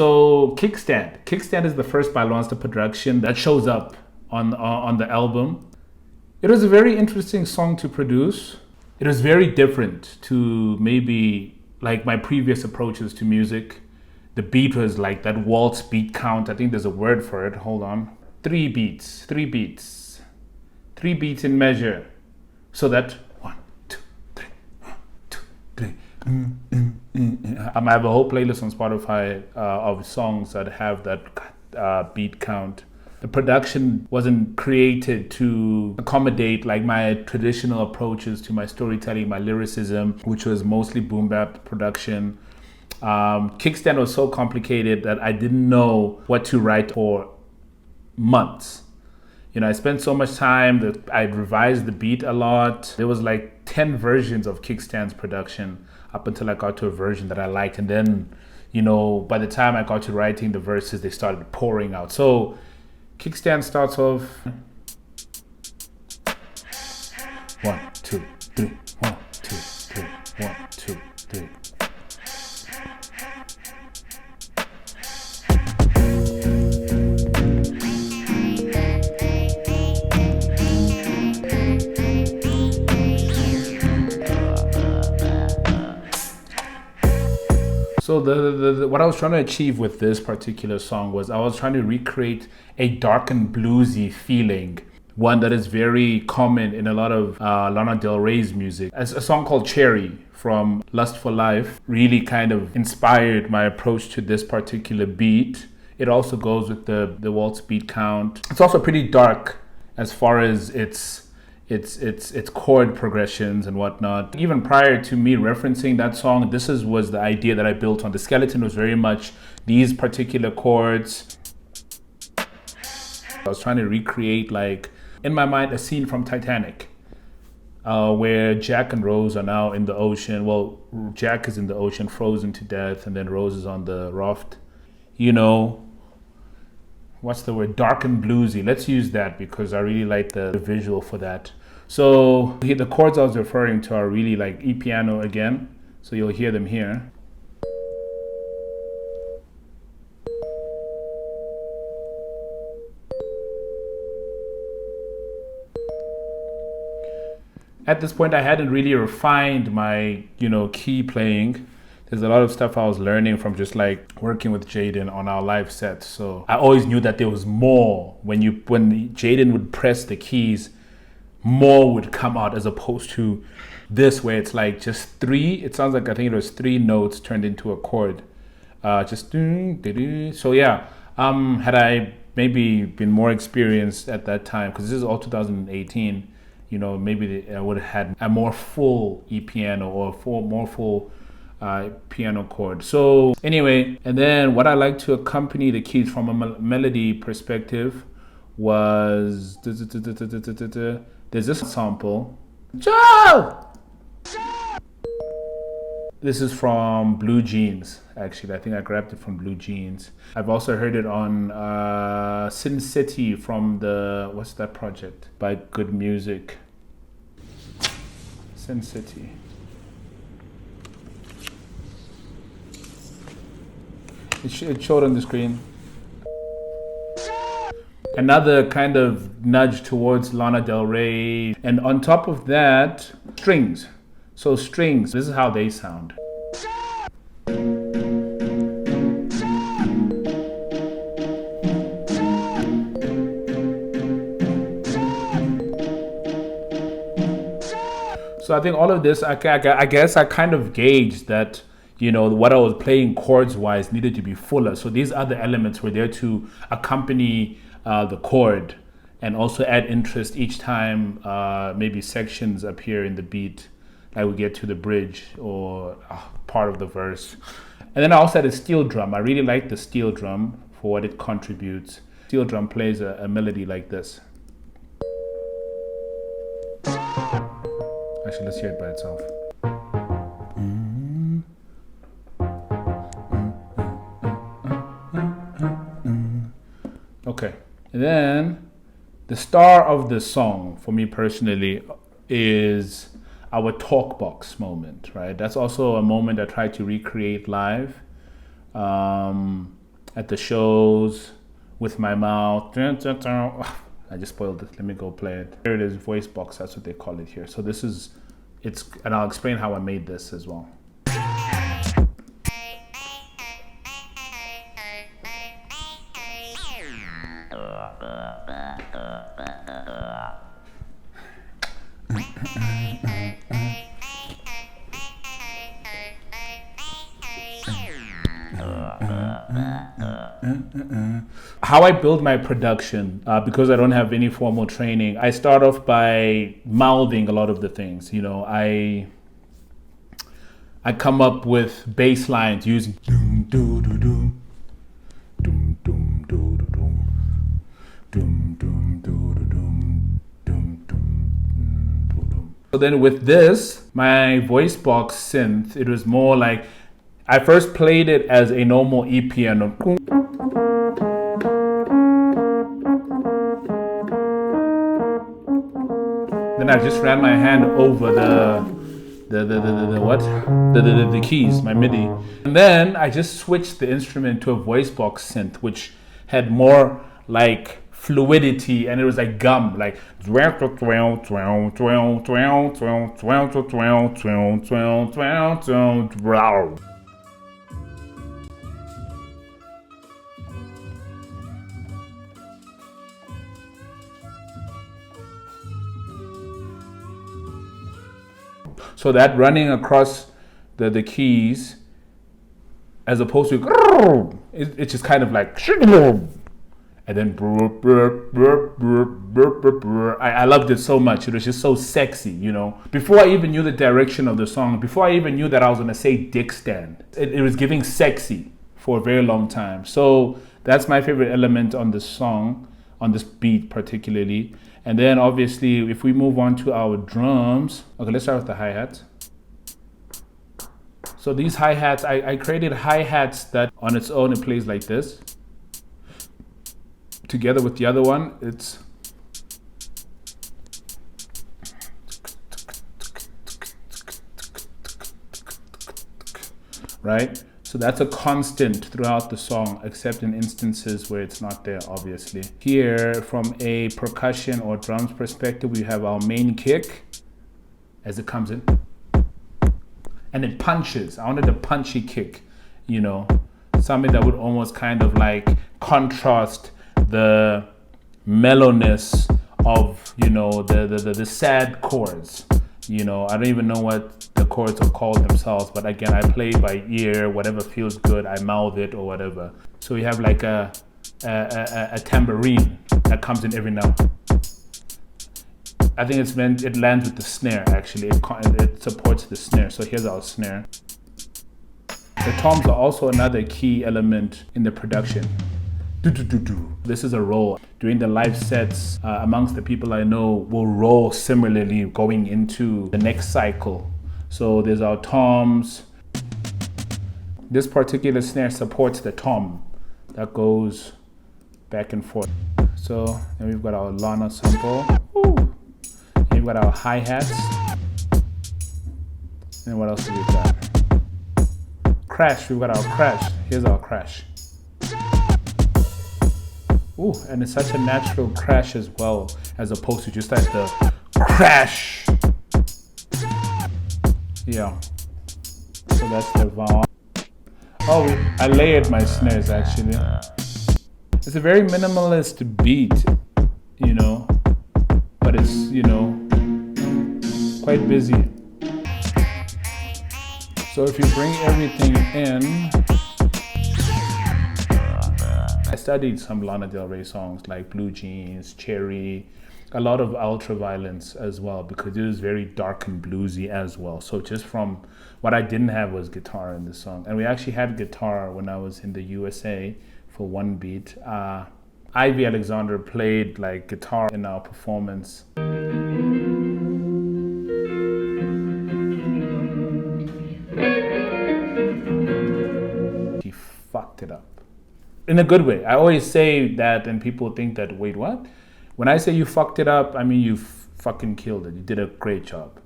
so Kickstand. Kickstand is the first ByLwansta production that shows up on the album. It was a very interesting song to produce. It was very different to maybe like my previous approaches to music. The beat was like that waltz beat count. I think there's a word for it. Hold on. 3 beats in measure. So that 1, 2, 3, 1, 2, 3. I have a whole playlist on Spotify of songs that have that beat count. The production wasn't created to accommodate like my traditional approaches to my storytelling, my lyricism, which was mostly boom bap production. Kickstand was so complicated that I didn't know what to write for months. I spent so much time that I revised the beat a lot. There was like 10 versions of Kickstand's production up until I got to a version that I liked. And then, by the time I got to writing the verses, they started pouring out. So Kickstand starts off 1, 2, 3, 1, 2, 3, 1, 2, 3. So the what I was trying to achieve with this particular song was I was trying to recreate a dark and bluesy feeling, one that is very common in a lot of Lana Del Rey's music. As a song called Cherry from Lust for Life really kind of inspired my approach to this particular beat. It also goes with the waltz beat count. It's also pretty dark as far as its chord progressions and whatnot. Even prior to me referencing that song, was the idea that I built on. The skeleton was very much these particular chords. I was trying to recreate, like, in my mind, a scene from Titanic, where Jack and Rose are now in the ocean. Well, Jack is in the ocean, frozen to death, and then Rose is on the raft. What's the word? Dark and bluesy. Let's use that because I really like the visual for that. So the chords I was referring to are really like E piano again. So you'll hear them here. At this point, I hadn't really refined my, key playing. There's a lot of stuff I was learning from just like working with Jaden on our live sets. So I always knew that there was more. When Jaden would press the keys, more would come out as opposed to this where it's like just 3. It sounds like I think it was 3 notes turned into a chord. So yeah, had I maybe been more experienced at that time, because this is all 2018, maybe I would have had a more full E piano or more full piano chord. So anyway, and then what I like to accompany the keys from a melody perspective was there's this sample. Joe! This is from Blue Jeans, actually. I think I grabbed it from Blue Jeans. I've also heard it on Sin City from what's that project? By Good Music. Sin City. It showed on the screen. Another kind of nudge towards Lana Del Rey. And on top of that, strings. So strings, this is how they sound. So I think all of this, I guess I kind of gauged that, what I was playing chords-wise needed to be fuller. So these other elements were there to accompany the chord and also add interest each time maybe sections appear in the beat, like we get to the bridge or part of the verse. And then I also had a steel drum. I really like the steel drum for what it contributes. Steel drum plays a melody like this. Actually, let's hear it by itself. Okay, and then the star of the song for me personally is our talk box moment, right? That's also a moment I try to recreate live. at the shows with my mouth. I just spoiled it. Let me go play it. Here it is, voice box. That's what they call it here. So this is, and I'll explain how I made this as well. How I build my production, because I don't have any formal training, I start off by mouthing a lot of the things. You know, I come up with bass lines using doom doo doo doom doom doom doo doo doom doom doom doo doo doom doom doom doo doom. So then with this, my voice box synth, it was more like I first played it as a normal E piano. Then I just ran my hand over the keys, my MIDI. And then I just switched the instrument to a voice box synth, which had more like fluidity, and it was like gum, like so that running across the keys, as opposed to it's just kind of like, and then I loved it so much. It was just so sexy, you know. Before I even knew the direction of the song, before I even knew that I was gonna say kickstand, it was giving sexy for a very long time. So that's my favorite element on this song, on this beat particularly. And then obviously, if we move on to our drums, okay, let's start with the hi-hats. So these hi-hats, I created hi-hats that on its own, it plays like this. Together with the other one, it's right? So that's a constant throughout the song, except in instances where it's not there, obviously. Here, from a percussion or drums perspective, we have our main kick as it comes in. And it punches. I wanted a punchy kick, you know, something that would almost kind of like contrast the mellowness of, you know, the sad chords. You know, I don't even know what the chords are called themselves, but again, I play by ear, whatever feels good, I mouth it or whatever. So we have like a tambourine that comes in every now. I think it lands with the snare actually, it supports the snare. So here's our snare. The toms are also another key element in the production. This is a roll. During the live sets, amongst the people I know, will roll similarly going into the next cycle. So there's our toms. This particular snare supports the tom that goes back and forth. So then we've got our Lana sample. Ooh. And we've got our hi-hats. And what else do we got? Crash, we've got our crash. Here's our crash. Ooh, and it's such a natural crash as well, as opposed to just like the crash. Yeah. So that's the vowel. Oh, I layered my snares actually. It's a very minimalist beat, you know, but it's, you know, quite busy. So if you bring everything in, I studied some Lana Del Rey songs like Blue Jeans, Cherry, a lot of Ultraviolence as well, because it was very dark and bluesy as well. So just from what I didn't have was guitar in this song. And we actually had guitar when I was in the USA for one beat. Ivy Alexander played like guitar in our performance. He fucked it up. In a good way. I always say that and people think that, wait, what? When I say you fucked it up, I mean you fucking killed it. You did a great job.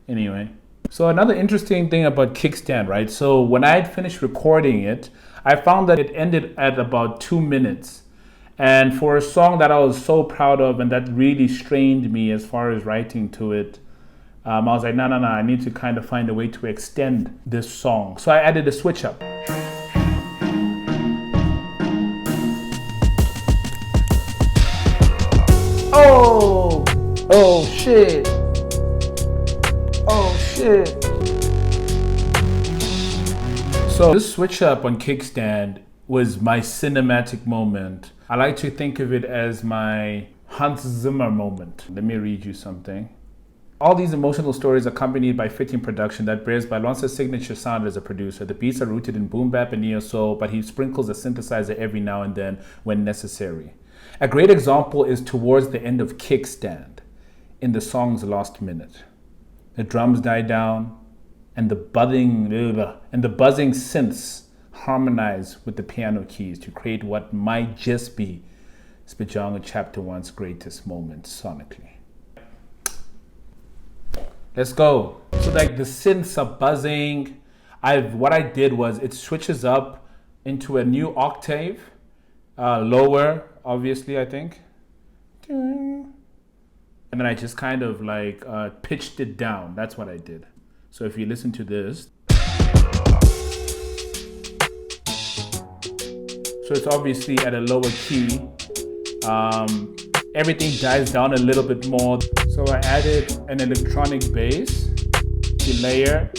Anyway, So another interesting thing about Kickstand, right? So when I had finished recording it, I found that it ended at about 2 minutes. And for a song that I was so proud of and that really strained me as far as writing to it, I was like, no, I need to kind of find a way to extend this song. So I added a switch up. Oh shit. Oh shit. So this switch up on Kickstand was my cinematic moment. I like to think of it as my Hans Zimmer moment. Let me read you something. All these emotional stories accompanied by fitting production that bears ByLwansta's signature sound as a producer. The beats are rooted in boom bap and neo soul, but he sprinkles a synthesizer every now and then when necessary. A great example is towards the end of Kickstand, in the song's last minute. The drums die down, and the buzzing synths harmonize with the piano keys to create what might just be Spajonga Chapter 1's greatest moment sonically. Let's go. So like the synths are buzzing. What I did was it switches up into a new octave, lower, obviously, I think. And then I just kind of like pitched it down. That's what I did. So if you listen to this, so it's obviously at a lower key. Everything dies down a little bit more. So I added an electronic bass to layer.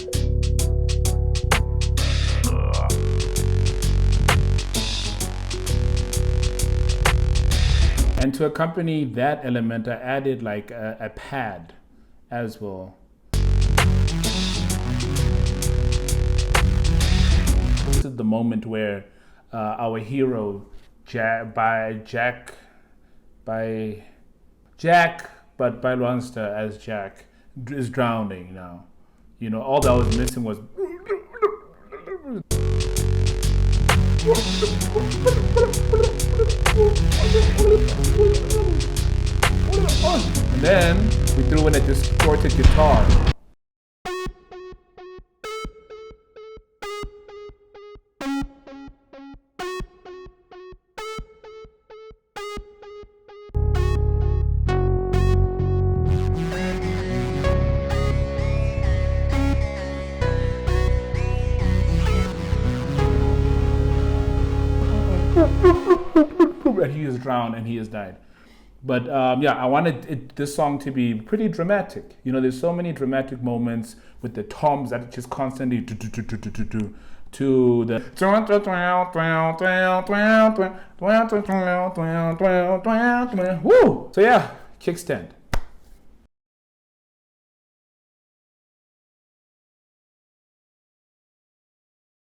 And to accompany that element, I added like a pad as well. This is the moment where our hero, Jack, but ByLwansta as Jack is drowning now. You know, all that was missing was. And then we threw in a distorted guitar. And he is drowned and he has died. But yeah, I wanted this song to be pretty dramatic. You know, there's so many dramatic moments with the toms that just constantly to the woo. So yeah, Kickstand.